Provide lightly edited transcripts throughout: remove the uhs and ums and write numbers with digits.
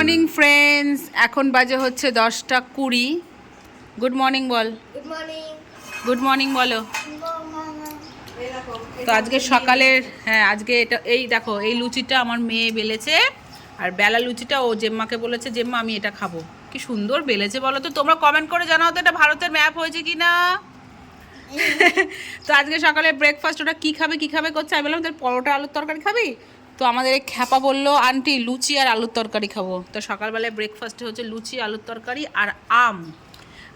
Morning friends, এখন বাজে হচ্ছে 10:20। গুড মর্নিং বল। Good morning. গুড মর্নিং বলো। তো আজকে সকালের আজকে এটা এই দেখো, এই লুচিটা আমার মেয়ে বেলেছে, আর বেলা লুচিটা ও জেম্মাকে বলেছে জেম্মা আমি এটা খাবো। কি সুন্দর বেলেছে বলো তো, তোমরা কমেন্ট করে জানাও তো এটা ভারতের ম্যাপ হয়েছে কি না। তো আজকে সকালে ব্রেকফাস্ট ওটা কী খাবে করছে। আমি বললাম তোর পরোটা আলুর তরকারি খাবি? তো আমাদের এই খ্যাপা বললো আন্টি লুচি আর আলুর তরকারি খাবো। তো সকালবেলায় ব্রেকফাস্টে হচ্ছে লুচি, আলুর তরকারি আর আম।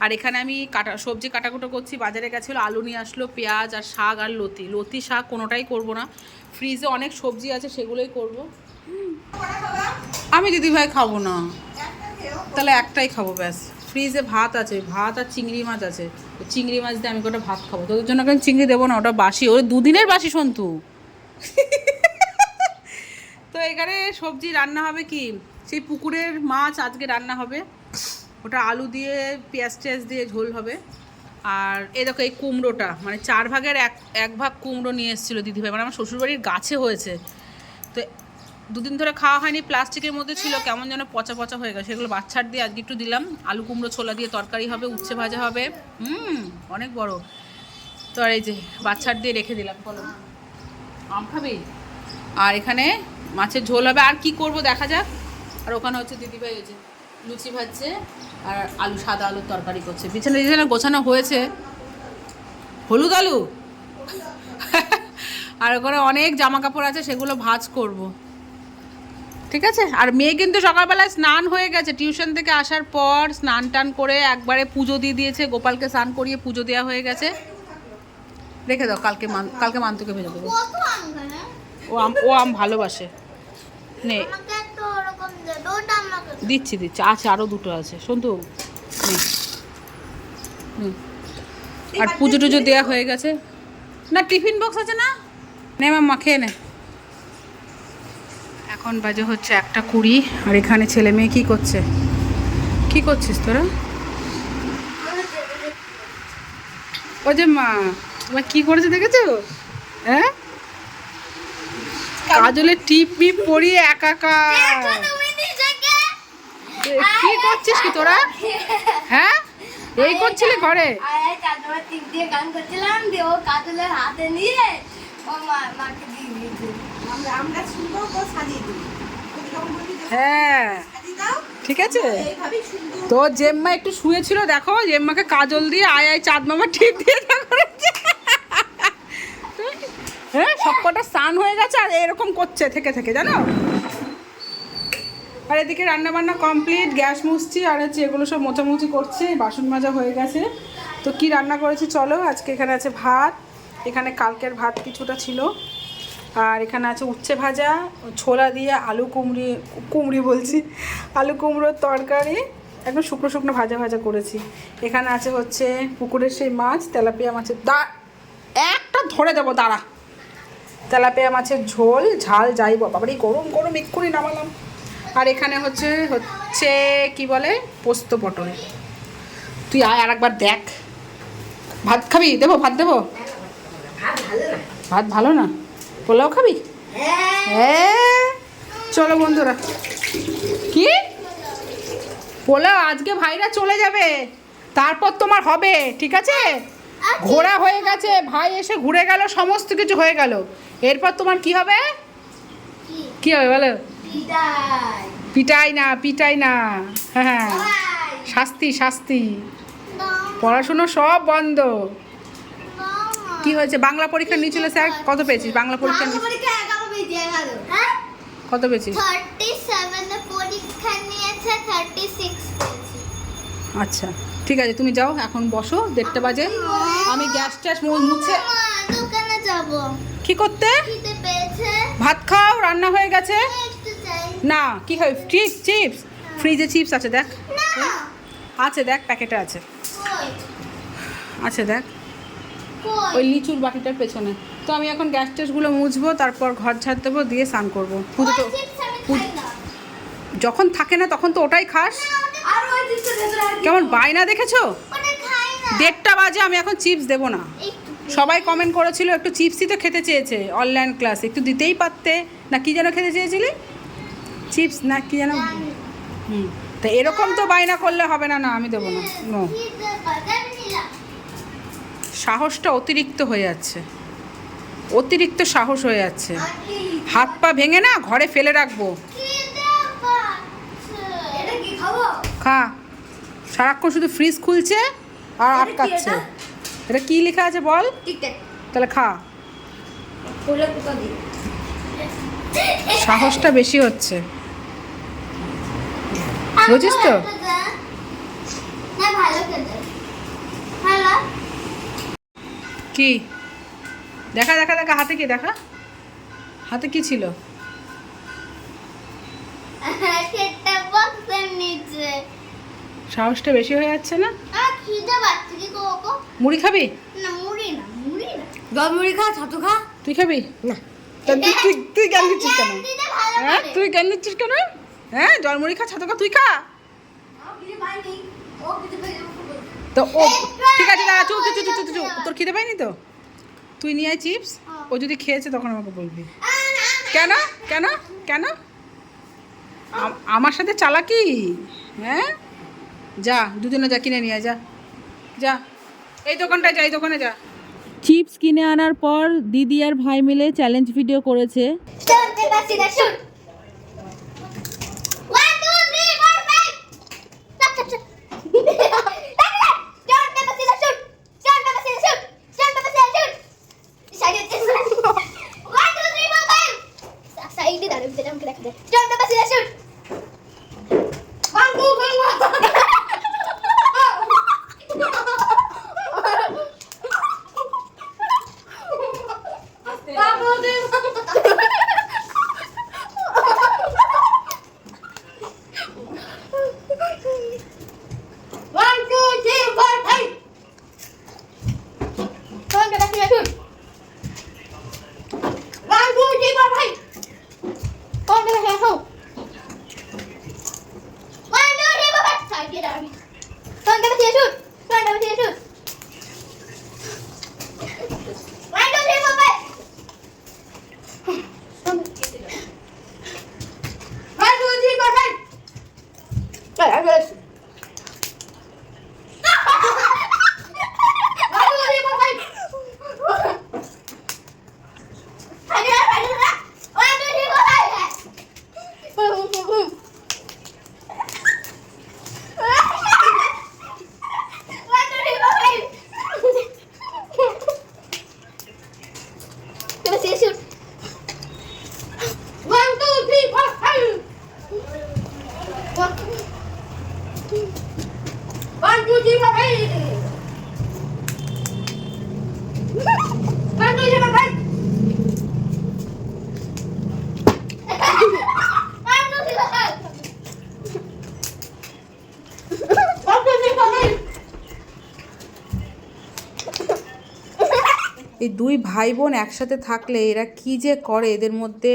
আর এখানে আমি সবজি কাটাকুটো করছি। বাজারে গেছিলো, আলু নিয়ে আসলো, পেঁয়াজ আর শাক আর লতি শাক কোনোটাই করবো না। ফ্রিজে অনেক সবজি আছে, সেগুলোই করব। আমি দিদিভাই খাবো না, তাহলে একটাই খাবো ব্যাস। ফ্রিজে ভাত আছে, ভাত আর চিংড়ি মাছ আছে। চিংড়ি মাছ দিয়ে আমি ওটা ভাত খাবো, তোদের জন্য কেন চিংড়ি দেবো না, ওটা বাসি, ওই দুদিনের বাসি সন্তু। তো এখানে সবজি রান্না হবে কি, সেই পুকুরের মাছ আজকে রান্না হবে, ওটা আলু দিয়ে পেঁয়াজ টেয়াজ দিয়ে ঝোল হবে। আর এই দেখো এই কুমড়োটা, মানে 4 ভাগের এক ভাগ কুমড়ো নিয়ে এসেছিলো দিদিভাই, মানে আমার শ্বশুরবাড়ির গাছে হয়েছে। তো দুদিন ধরে খাওয়া হয়নি, প্লাস্টিকের মধ্যে ছিল, কেমন যেন পচা পচা হয়ে গেছে। সেগুলো বাচ্চার দিয়ে আজকে একটু দিলাম। আলু কুমড়ো ছোলা দিয়ে তরকারি হবে, উচ্ছে ভাজা হবে, অনেক বড়। তো আর এই যে বাচ্চার দিয়ে রেখে দিলাম। বলো আম খাবি? আর এখানে মাছের ঝোল হবে, আর কি করব দেখা যাক। আর ওখানে হচ্ছে দিদিভাই ওই যে লুচি ভাজছে আর সাদা আলুর তরকারি করছে। বিছানা গোছানো হয়েছে, হলুদ আলু। আর ওখানে অনেক জামা কাপড় আছে, সেগুলো ভাঁজ করব, ঠিক আছে। আর মেয়ে কিন্তু সকালবেলায় স্নান হয়ে গেছে, টিউশন থেকে আসার পর স্নান টান করে একবারে পুজো দিয়ে দিয়েছে। গোপালকে স্নান করিয়ে পুজো দেওয়া হয়ে গেছে। রেখে দাও, কালকে মান্তুকে ভেজে দেবো। ও আম ভালোবাসে। নে দিচ্ছি আছে, আরও 2টো আছে সন্তু। আর পুজো টুজো দেওয়া হয়ে গেছে। না টিফিন বক্স আছে না, নে মাম্মা খেয়ে নে। এখন বাজে হচ্ছে 1:20। আর এখানে ছেলে মেয়ে কি করছিস তোরা? ও যে মা, তোমার কি করেছে দেখেছো? হ্যাঁ, কাজলের টিপ মিপ পরিয়ে একাকার। কি করছিস কি তোরা? হ্যাঁ, এই করছিলি ঘরে? হ্যাঁ ঠিক আছে। তো জেম্মা একটু শুয়েছিল, দেখো জেম্মাকে কাজল দিয়ে আয় চাঁদ মামা টিপ দিয়ে করেছে। হ্যাঁ, সবকটা স্নান হয়ে গেছে আর এরকম করছে থেকে জানো। আর এদিকে রান্নাবান্না কমপ্লিট, গ্যাস মুছছি আর হচ্ছে এগুলো সব মোছামুছি করছে, বাসন মাজা হয়ে গেছে। তো কি রান্না করেছি চলো। আজকে এখানে আছে ভাত, এখানে কালকের ভাত কিছুটা ছিল, আর এখানে আছে উচ্ছে ভাজা, ছোলা দিয়ে আলু কুমড়োর তরকারি, একদম শুকনো ভাজা করেছি। এখানে আছে হচ্ছে পুকুরের সেই মাছ, তেলাপিয়া মাছের একটা ধরে দেবো দাঁড়া, তেলাপিয়া মাছের ঝোল ঝাল যাই বাবারই গরম এক্ষুনি নামালাম। আর এখানে হচ্ছে কি বলে পোস্ত পটল। তুই আয় আর একবার দেখ। ভাত খাবি? ভাত দেবো। ভাত ভালো না, পোলাও খাবি? হ্যাঁ চলো বন্ধুরা। কি পোলাও? আজকে ভাইরা চলে যাবে, তারপর তোমার হবে, ঠিক আছে? ঘোরা হয়ে গেছে, ভাই এসে ঘুরে গেল, সমস্ত কিছু হয়ে গেল, এরপর তোমার কি হবে? কি হবে বলো? পিটাই না, হ্যাঁ শাস্তি। পড়াশুনো সব বন্ধ। কি হয়েছে? বাংলা পরীক্ষা নিয়েছিল স্যার, কত পেয়েছিস বাংলা পরীক্ষা? কত পেয়েছিস? 37 পরীক্ষা নিয়েছে, 36 পেয়েছি। আচ্ছা ঠিক আছে, তুমি যাও, এখন বসো, 1:30 বাজে। আমি গ্যাস ট্যাস মুছে দোকানে যাব। কি করতে? খিদে পেয়েছে। ভাত খাও, রান্না হয়ে গেছে। না কি খাবে? চিপস? ফ্রিজে চিপস আছে দেখ, আছে দেখ, প্যাকেটে আছে দেখ, ওই লিচুর বাটিটার পেছনে। তো আমি এখন গ্যাস ট্যাসগুলো মুছবো, তারপর ঘর ঝাড় দেবো, দিয়ে স্নান করবো। পুজো তো যখন থাকে না তখন তো ওটাই খাস। কেমন বায়না দেখেছো? 1:30 বাজে, আমি এখন চিপস দেবো না। সবাই কমেন্ট করেছিল একটু চিপসই তো খেতে চেয়েছে, অনলাইন ক্লাস একটু দিতেই পারতে না। কি যেন খেতে চেয়েছিলি? চিপস না কি যেন? হুম, তা এরকম তো বায়না করলে হবে না। না, আমি দেবো না। নো, খিদে পাচ্ছে, আমি নিলাম। সাহসটা অতিরিক্ত হয়ে যাচ্ছে, অতিরিক্ত সাহস হয়ে যাচ্ছে। আন্টি, হাত পা ভেঙে না ঘরে ফেলে রাখবো। খিদে পাচ্ছে। এটা কি খাবো? খা। সারাক্ষণ শুধু ফ্রিজ খুলছে আর আটকাচ্ছে। এটা কি লেখা আছে বল? টিকটক। তাহলে খা। কোলে কোথা দিয়ে? সাহসটা বেশি হচ্ছে, বুঝিস তো? না, ভালো খেতে। ভালো। কি দেখা দেখা দেখা, হাতে কি দেখা, হাতে কি ছিল? সেটা বক্সের নিচে। সাহসটা বেশি হয়ে যাচ্ছে না? আমার খিদে পাচ্ছে, কি করবো? মুড়ি খাবি? না, মুড়ি না, মুড়ি না। জল মুড়ি খা, ছাতু খা। তুই খাবি না? তা তুই তুই জ্ঞান দিচ্ছিস কেন? দিতে ভালো হ্যাঁ, করে। তুই জ্ঞান দিচ্ছিস কেন? হ্যাঁ, জলমুড়ি খা, ছাতু খা, তুই খা। আমার খিদে পায়নি। ও খিদে পেয়েছে। তো ও ঠিক আছে, দাঁড়া, চুপ চুপ চুপ চুপ চুপ। তোর খিদে পাইনি তো? তুই নিয়ে আয় চিপস। ও যদি খেয়েছে তখন আমাকে বলবি। কেন কেন কেন আমার সাথে চালাকি? হ্যাঁ, যা দুদিনে যা কিনে নিয়ে আয়, যা যা, এই দোকানটায় যা, এই দোকানে যা। চিপস কিনে আনার পর দিদি আর ভাই মিলে চ্যালেঞ্জ ভিডিও করেছে। চলতে পারছি না, শুট। 1 2 3 4 5 চাপ চাপ চাপ। চলতে পারছি না, শুট। চলতে পারছি না, শুট। চলতে পারছি না, শুট। সাইডে 1 2 3 4 5 সাইডে দাঁড়া, বিটা আমাকে দেখা দে। চলতে পারছি না, শুট। 1 2 3 4 এই দুই ভাই বোন একসাথে থাকলে এরা কি যে করে, এদের মধ্যে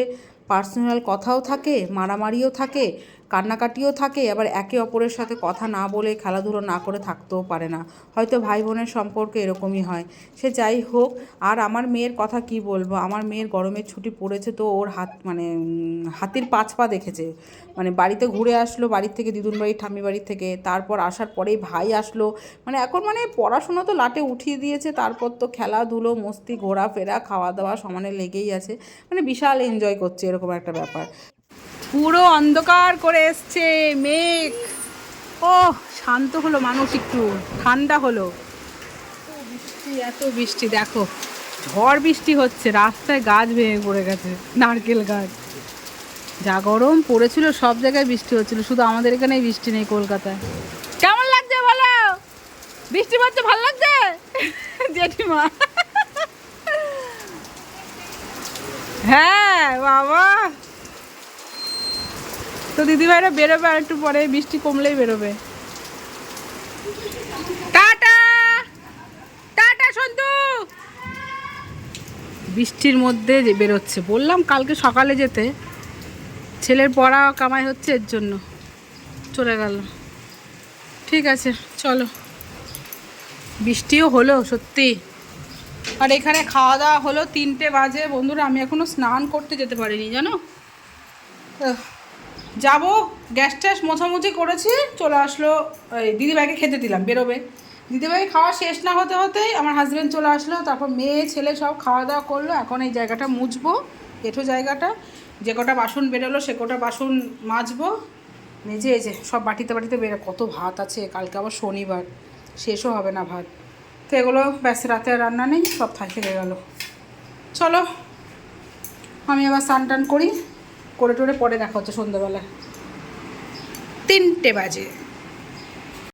পার্সোনাল কথাও থাকে, মারামারিও থাকে, কান্নাকাটিও থাকে, আবার একে অপরের সাথে কথা না বলে খেলাধুলো না করে থাকতেও পারে না। হয়তো ভাই বোনের সম্পর্ক এরকমই হয়। সে যাই হোক, আর আমার মেয়ের কথা কি বলবো, আমার মেয়ের গরমের ছুটি পড়েছে তো ওর হাতির 5 পা দেখেছে। মানে বাড়িতে ঘুরে আসলো, বাড়ির থেকে, দিদুন বাড়ির ঠাম্মি বাড়ির থেকে, তারপর আসার পরেই ভাই আসলো। মানে এখন পড়াশোনা তো লাটে উঠিয়ে দিয়েছে, তারপর তো খেলাধুলো, মস্তি, ঘোরাফেরা, খাওয়া দাওয়া সমানে লেগেই আছে। বিশাল এনজয় করছে, এরকম একটা ব্যাপার। পুরো অন্ধকার করে এসছে, মেঘ। ও শান্ত হলো মানুষ, একটু ঠান্ডা হলো। বৃষ্টি, এত বৃষ্টি, দেখো ঝড় বৃষ্টি হচ্ছে, রাস্তায় গাছ ভেঙে পড়ে গেছে, নারকেল গাছ। যা গরম পড়েছিল, সব জায়গায় বৃষ্টি হচ্ছিল, শুধু আমাদের এখানেই বৃষ্টি নেই, কলকাতায়। কেমন লাগছে বলো? বৃষ্টি পড়ছে, ভালো লাগছে জেঠিমা? হ্যাঁ বাবা, তো দিদিভাইরা বেরোবে আর একটু পরে, বৃষ্টি কমলেই বেরোবে। Tata tata Santu. বৃষ্টির মধ্যে যে বেরোচ্ছে, বললাম কালকে সকালে যেতে, ছেলের পড়া কামাই হচ্ছে, এর জন্য চলে গেল। ঠিক আছে চলো। বৃষ্টিও হলো সত্যি, আর এখানে খাওয়া দাওয়া হলো 3টে বাজে। বন্ধুরা, আমি এখনো স্নান করতে যেতে পারিনি, জানো। যাব, গ্যাস ট্যাস মোছামুছি করেছি, চলে আসলো। এই দিদিভাইকে খেতে দিলাম, বেরোবে। দিদিভাই খাওয়া শেষ না হতে হতেই আমার হাজব্যান্ড চলে আসলো, তারপর মেয়ে ছেলে সব খাওয়া দাওয়া করলো। এখন এই জায়গাটা মুছবো, এঁঠো জায়গাটা, যে কটা বাসন বেরোলো সে কটা বাসন মাজবো। মেজে এই যে সব বাটিতে বাটিতে বেরো, কত ভাত আছে, কালকে আবার শনিবার, শেষও হবে না ভাত। তো এগুলো ব্যাস, রাতে আর রান্না নেই, সব থেকে গেল। চলো আমি আবার স্নান টান করি, করে টোরে পরে দেখা হচ্ছে সন্ধ্যাবেলা, 3টে বাজে।